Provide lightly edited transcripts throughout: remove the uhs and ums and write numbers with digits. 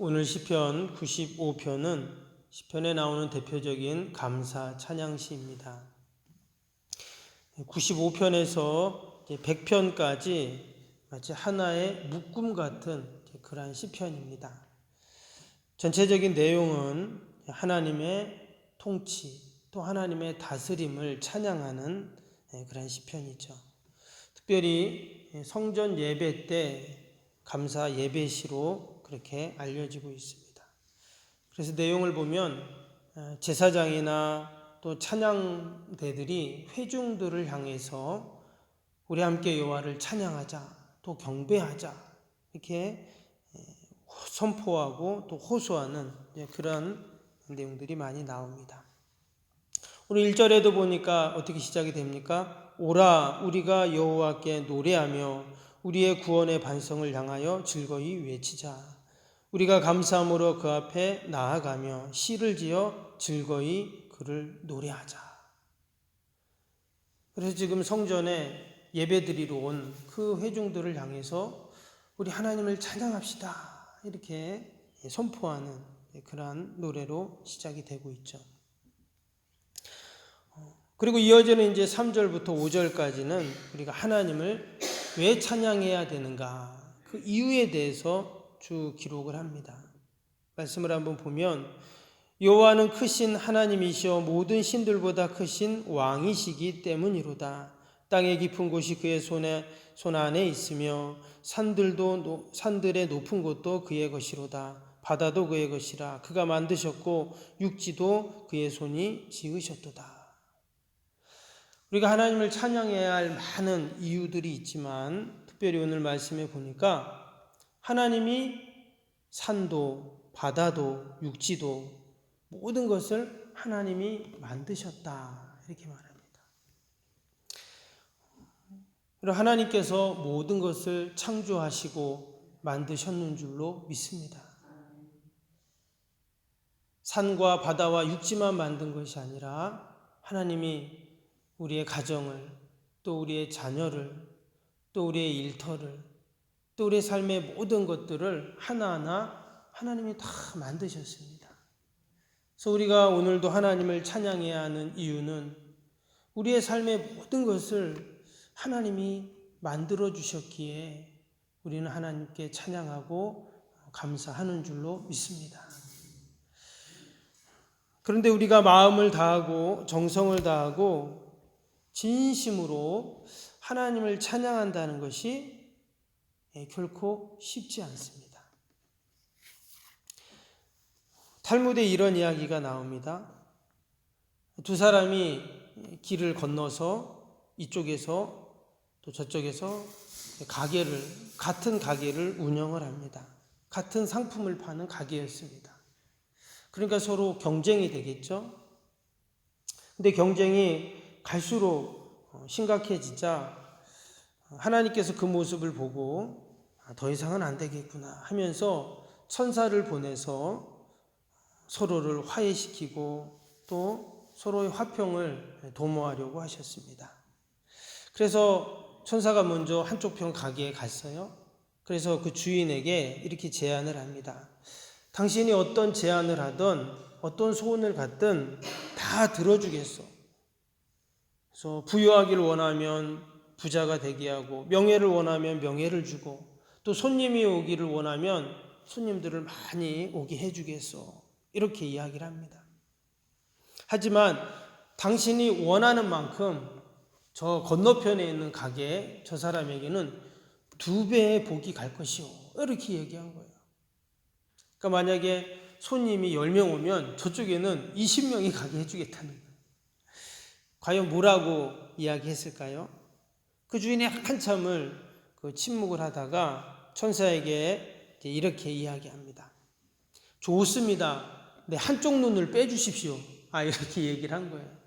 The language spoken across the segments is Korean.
오늘 시편 95편은 시편에 나오는 대표적인 감사 찬양시입니다. 95편에서 100편까지 마치 하나의 묶음 같은 그러한 시편입니다. 전체적인 내용은 하나님의 통치, 또 하나님의 다스림을 찬양하는 그런 시편이죠. 특별히 성전 예배 때 감사 예배시로 그렇게 알려지고 있습니다. 그래서 내용을 보면 제사장이나 또 찬양대들이 회중들을 향해서 우리 함께 여호와를 찬양하자, 또 경배하자 이렇게 선포하고 또 호소하는 그런 내용들이 많이 나옵니다. 오늘 1절에도 보니까 어떻게 시작이 됩니까? 오라 우리가 여호와께 노래하며 우리의 구원의 반성을 향하여 즐거이 외치자. 우리가 감사함으로 그 앞에 나아가며 시를 지어 즐거이 그를 노래하자. 그래서 지금 성전에 예배드리러 온 그 회중들을 향해서 우리 하나님을 찬양합시다. 이렇게 선포하는 그러한 노래로 시작이 되고 있죠. 그리고 이어지는 이제 3절부터 5절까지는 우리가 하나님을 왜 찬양해야 되는가 그 이유에 대해서 쭉 기록을 합니다. 말씀을 한번 보면 여호와는 크신 하나님이시여 모든 신들보다 크신 왕이시기 때문이로다. 땅의 깊은 곳이 그의 손 안에 있으며 산들의 높은 곳도 그의 것이로다. 바다도 그의 것이라. 그가 만드셨고 육지도 그의 손이 지으셨도다. 우리가 하나님을 찬양해야 할 많은 이유들이 있지만 특별히 오늘 말씀에 보니까 하나님이 산도 바다도 육지도 모든 것을 하나님이 만드셨다 이렇게 말합니다. 그리고 하나님께서 모든 것을 창조하시고 만드셨는 줄로 믿습니다. 산과 바다와 육지만 만든 것이 아니라 하나님이 우리의 가정을, 또 우리의 자녀를, 또 우리의 일터를, 또 우리의 삶의 모든 것들을 하나하나 하나님이 다 만드셨습니다. 그래서 우리가 오늘도 하나님을 찬양해야 하는 이유는 우리의 삶의 모든 것을 하나님이 만들어 주셨기에 우리는 하나님께 찬양하고 감사하는 줄로 믿습니다. 그런데 우리가 마음을 다하고 정성을 다하고 진심으로 하나님을 찬양한다는 것이 결코 쉽지 않습니다. 탈무드에 이런 이야기가 나옵니다. 두 사람이 길을 건너서 이쪽에서 또 저쪽에서 같은 가게를 운영을 합니다. 같은 상품을 파는 가게였습니다. 그러니까 서로 경쟁이 되겠죠. 근데 경쟁이 갈수록 심각해지자 하나님께서 그 모습을 보고 더 이상은 안 되겠구나 하면서 천사를 보내서 서로를 화해시키고 또 서로의 화평을 도모하려고 하셨습니다. 그래서 천사가 먼저 한쪽 편 가게에 갔어요. 그래서 그 주인에게 이렇게 제안을 합니다. 당신이 어떤 제안을 하든 어떤 소원을 갖든 다 들어주겠어. 그래서 부유하기를 원하면 부자가 되게 하고 명예를 원하면 명예를 주고 또 손님이 오기를 원하면 손님들을 많이 오게 해주겠어. 이렇게 이야기를 합니다. 하지만 당신이 원하는 만큼 저 건너편에 있는 가게에 저 사람에게는 2배의 복이 갈 것이요. 이렇게 얘기한 거예요. 그러니까 만약에 손님이 10명 오면 저쪽에는 20명이 가게 해주겠다는 거예요. 과연 뭐라고 이야기했을까요? 그 주인이 한참을 침묵을 하다가 천사에게 이렇게 이야기합니다. 좋습니다. 네, 한쪽 눈을 빼주십시오. 이렇게 얘기를 한 거예요.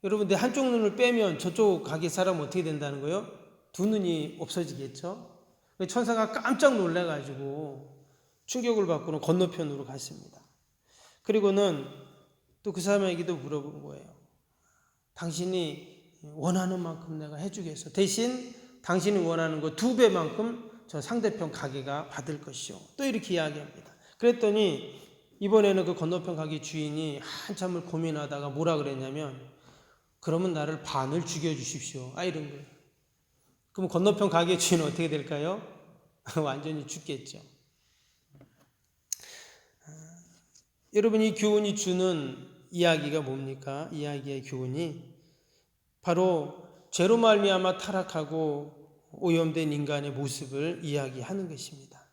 여러분, 내 한쪽 눈을 빼면 저쪽 가게 사람 어떻게 된다는 거예요? 두 눈이 없어지겠죠? 천사가 깜짝 놀라가지고 충격을 받고는 건너편으로 갔습니다. 그리고는 또 그 사람에게도 물어본 거예요. 당신이 원하는 만큼 내가 해주겠어. 대신 당신이 원하는 거 2배만큼 저 상대편 가게가 받을 것이요. 또 이렇게 이야기합니다. 그랬더니 이번에는 그 건너편 가게 주인이 한참을 고민하다가 뭐라 그랬냐면 그러면 나를 반을 죽여주십시오. 이런 거예요. 그럼 건너편 가게 주인은 어떻게 될까요? 완전히 죽겠죠. 여러분, 이 교훈이 주는 이야기가 뭡니까? 이야기의 교훈이 바로 죄로 말미암아 타락하고 오염된 인간의 모습을 이야기하는 것입니다.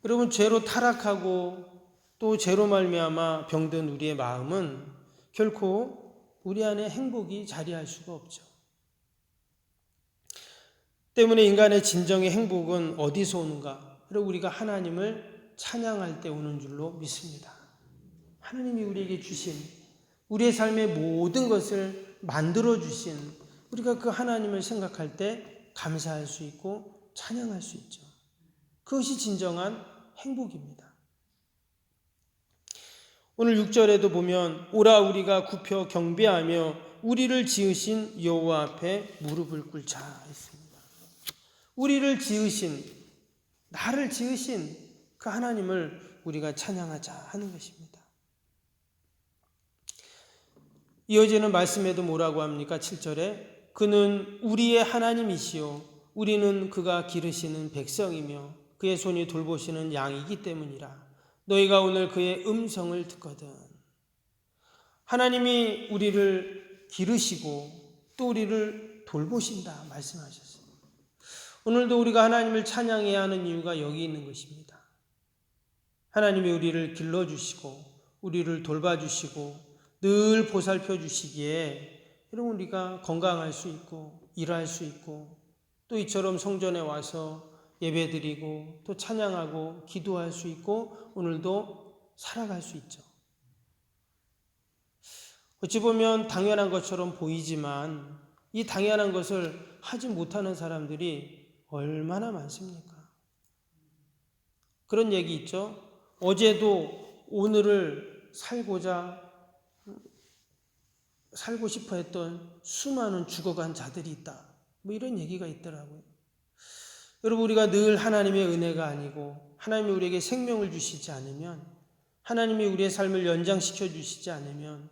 여러분, 죄로 타락하고 또 죄로 말미암아 병든 우리의 마음은 결코 우리 안에 행복이 자리할 수가 없죠. 때문에 인간의 진정의 행복은 어디서 오는가? 바로 우리가 하나님을 찬양할 때 오는 줄로 믿습니다. 하나님이 우리에게 주신 우리의 삶의 모든 것을 만들어 주신 우리가 그 하나님을 생각할 때 감사할 수 있고 찬양할 수 있죠. 그것이 진정한 행복입니다. 오늘 6절에도 보면 오라 우리가 굽혀 경배하며 우리를 지으신 여호와 앞에 무릎을 꿇자 했습니다. 우리를 지으신, 나를 지으신 그 하나님을 우리가 찬양하자 하는 것입니다. 이어지는 말씀에도 뭐라고 합니까? 7절에 그는 우리의 하나님이시요 우리는 그가 기르시는 백성이며 그의 손이 돌보시는 양이기 때문이라. 너희가 오늘 그의 음성을 듣거든. 하나님이 우리를 기르시고 또 우리를 돌보신다 말씀하셨어요. 오늘도 우리가 하나님을 찬양해야 하는 이유가 여기 있는 것입니다. 하나님이 우리를 길러주시고 우리를 돌봐주시고 늘 보살펴 주시기에 여러분 우리가 건강할 수 있고 일할 수 있고 또 이처럼 성전에 와서 예배드리고 또 찬양하고 기도할 수 있고 오늘도 살아갈 수 있죠. 어찌 보면 당연한 것처럼 보이지만 이 당연한 것을 하지 못하는 사람들이 얼마나 많습니까? 그런 얘기 있죠. 어제도 오늘을 살고 싶어 했던 수많은 죽어간 자들이 있다. 이런 얘기가 있더라고요. 여러분, 우리가 늘 하나님의 은혜가 아니고 하나님이 우리에게 생명을 주시지 않으면, 하나님이 우리의 삶을 연장시켜 주시지 않으면,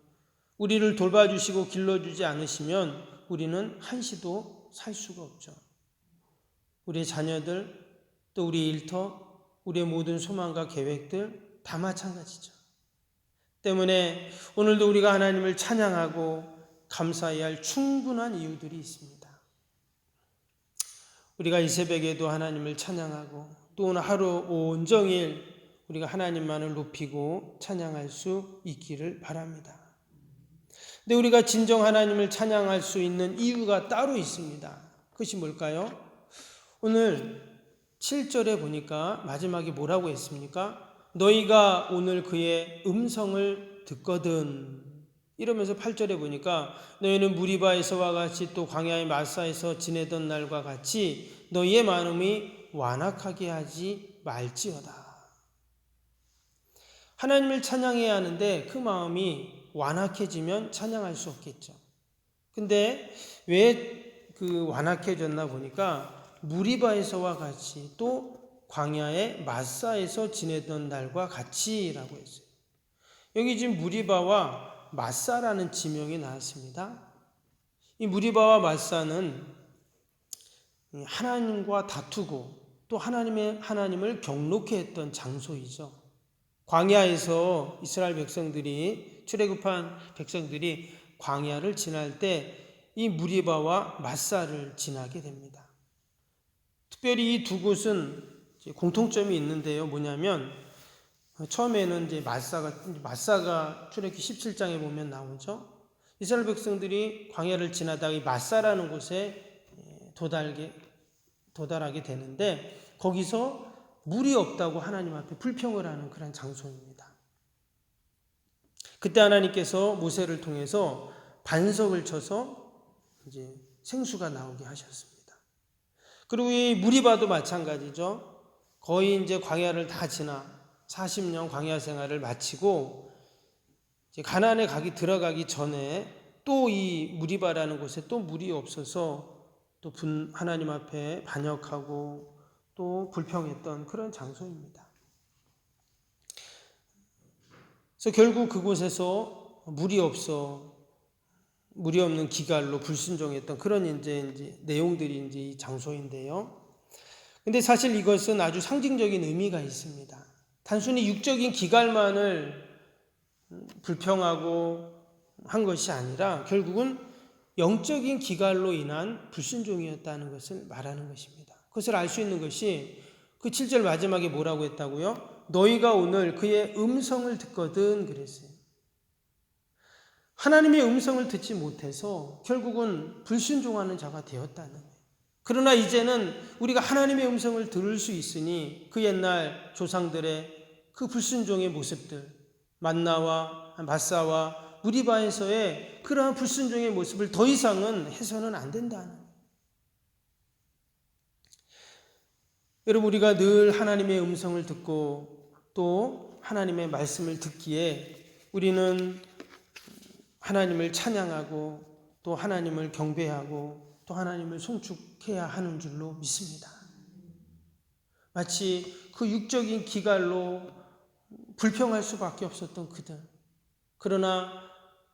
우리를 돌봐주시고 길러주지 않으시면 우리는 한시도 살 수가 없죠. 우리의 자녀들, 또 우리 일터, 우리의 모든 소망과 계획들 다 마찬가지죠. 때문에 오늘도 우리가 하나님을 찬양하고 감사해야 할 충분한 이유들이 있습니다. 우리가 이 새벽에도 하나님을 찬양하고 또 오늘 하루 온종일 우리가 하나님만을 높이고 찬양할 수 있기를 바랍니다. 근데 우리가 진정 하나님을 찬양할 수 있는 이유가 따로 있습니다. 그것이 뭘까요? 오늘 7절에 보니까 마지막에 뭐라고 했습니까? 너희가 오늘 그의 음성을 듣거든. 이러면서 8절에 보니까 너희는 무리바에서와 같이 또 광야의 마사에서 지내던 날과 같이 너희의 마음이 완악하게 하지 말지어다. 하나님을 찬양해야 하는데 그 마음이 완악해지면 찬양할 수 없겠죠. 근데 왜 그 완악해졌나 보니까 무리바에서와 같이 또 광야의 마사에서 지내던 날과 같이라고 했어요. 여기 지금 무리바와 마사라는 지명이 나왔습니다. 이 무리바와 마사는 하나님과 다투고 또 하나님을 경록해 했던 장소이죠. 광야에서 이스라엘 백성들이 출애굽한 백성들이 광야를 지날 때 이 무리바와 마사를 지나게 됩니다. 특별히 이 두 곳은 공통점이 있는데요. 뭐냐면 처음에는 이제 마사가 출애굽기 17장에 보면 나오죠. 이스라엘 백성들이 광야를 지나다가 이 마사라는 곳에 도달하게 되는데 거기서 물이 없다고 하나님 앞에 불평을 하는 그런 장소입니다. 그때 하나님께서 모세를 통해서 반석을 쳐서 이제 생수가 나오게 하셨습니다. 그리고 이 무리바도 마찬가지죠. 거의 이제 광야를 다 지나 40년 광야 생활을 마치고 이제 가나안에 들어가기 전에 또 이 무리바라는 곳에 또 물이 없어서 또 하나님 앞에 반역하고 또 불평했던 그런 장소입니다. 그래서 결국 그곳에서 물이 없는 기갈로 불순종했던 그런 이제 내용들이 이제 이 장소인데요. 근데 사실 이것은 아주 상징적인 의미가 있습니다. 단순히 육적인 기갈만을 불평하고 한 것이 아니라 결국은 영적인 기갈로 인한 불순종이었다는 것을 말하는 것입니다. 그것을 알 수 있는 것이 그 7절 마지막에 뭐라고 했다고요? 너희가 오늘 그의 음성을 듣거든 그랬어요. 하나님의 음성을 듣지 못해서 결국은 불순종하는 자가 되었다는 거예요. 그러나 이제는 우리가 하나님의 음성을 들을 수 있으니 그 옛날 조상들의 그 불순종의 모습들, 만나와 마사와 무리바에서의 그러한 불순종의 모습을 더 이상은 해서는 안 된다는 거예요. 여러분, 우리가 늘 하나님의 음성을 듣고 또 하나님의 말씀을 듣기에 우리는 하나님을 찬양하고 또 하나님을 경배하고 또 하나님을 송축해야 하는 줄로 믿습니다. 마치 그 육적인 기갈로 불평할 수밖에 없었던 그들. 그러나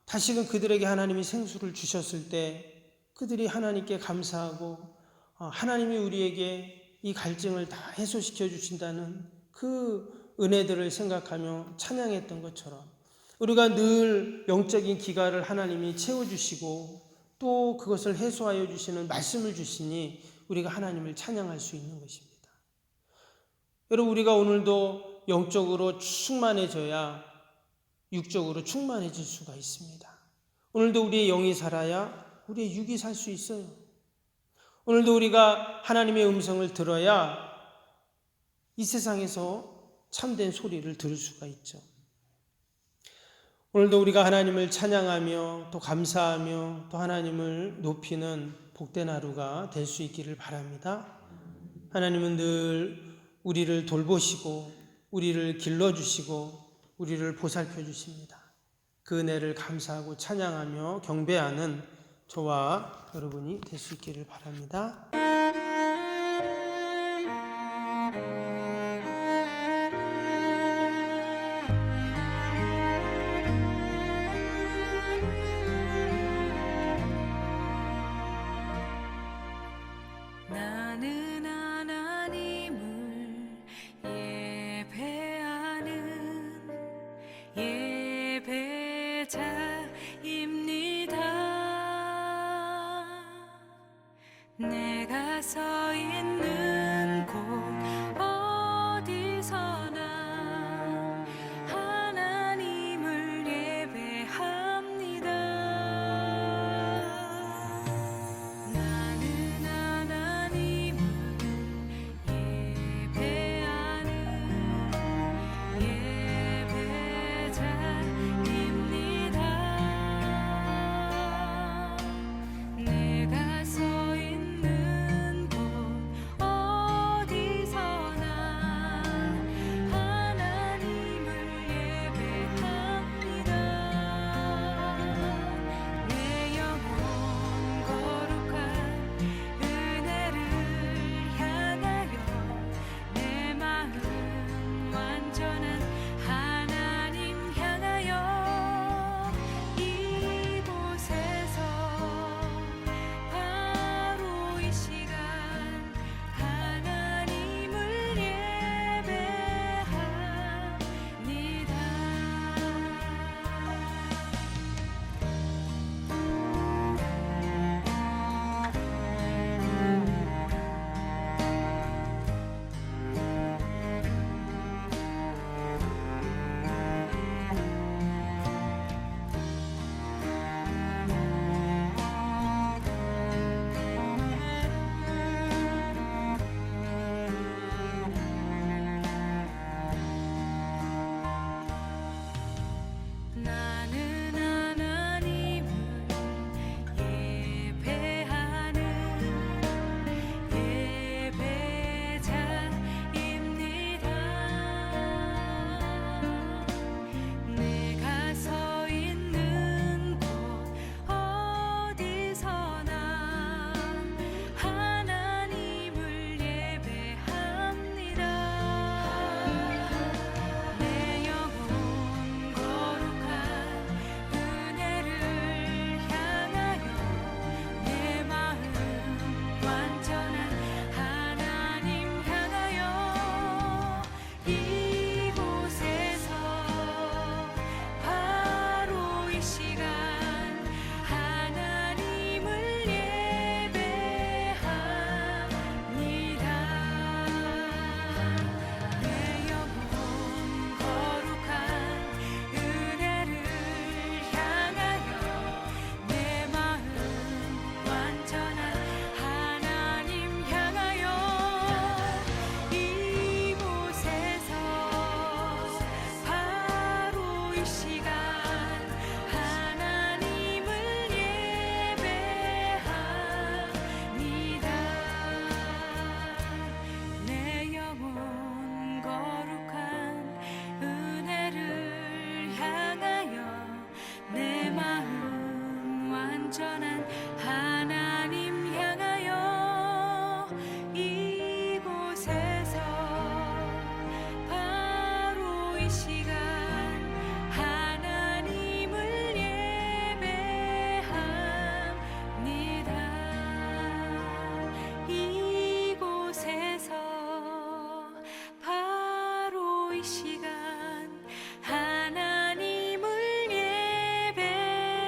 다시금 그들에게 하나님이 생수를 주셨을 때 그들이 하나님께 감사하고 하나님이 우리에게 이 갈증을 다 해소시켜 주신다는 그 은혜들을 생각하며 찬양했던 것처럼 우리가 늘 영적인 기갈을 하나님이 채워주시고 또 그것을 해소하여 주시는 말씀을 주시니 우리가 하나님을 찬양할 수 있는 것입니다. 여러분, 우리가 오늘도 영적으로 충만해져야 육적으로 충만해질 수가 있습니다. 오늘도 우리의 영이 살아야 우리의 육이 살 수 있어요. 오늘도 우리가 하나님의 음성을 들어야 이 세상에서 참된 소리를 들을 수가 있죠. 오늘도 우리가 하나님을 찬양하며 또 감사하며 또 하나님을 높이는 복된 하루가 될 수 있기를 바랍니다. 하나님은 늘 우리를 돌보시고 우리를 길러주시고 우리를 보살펴 주십니다. 그 은혜를 감사하고 찬양하며 경배하는 저와 여러분이 될 수 있기를 바랍니다.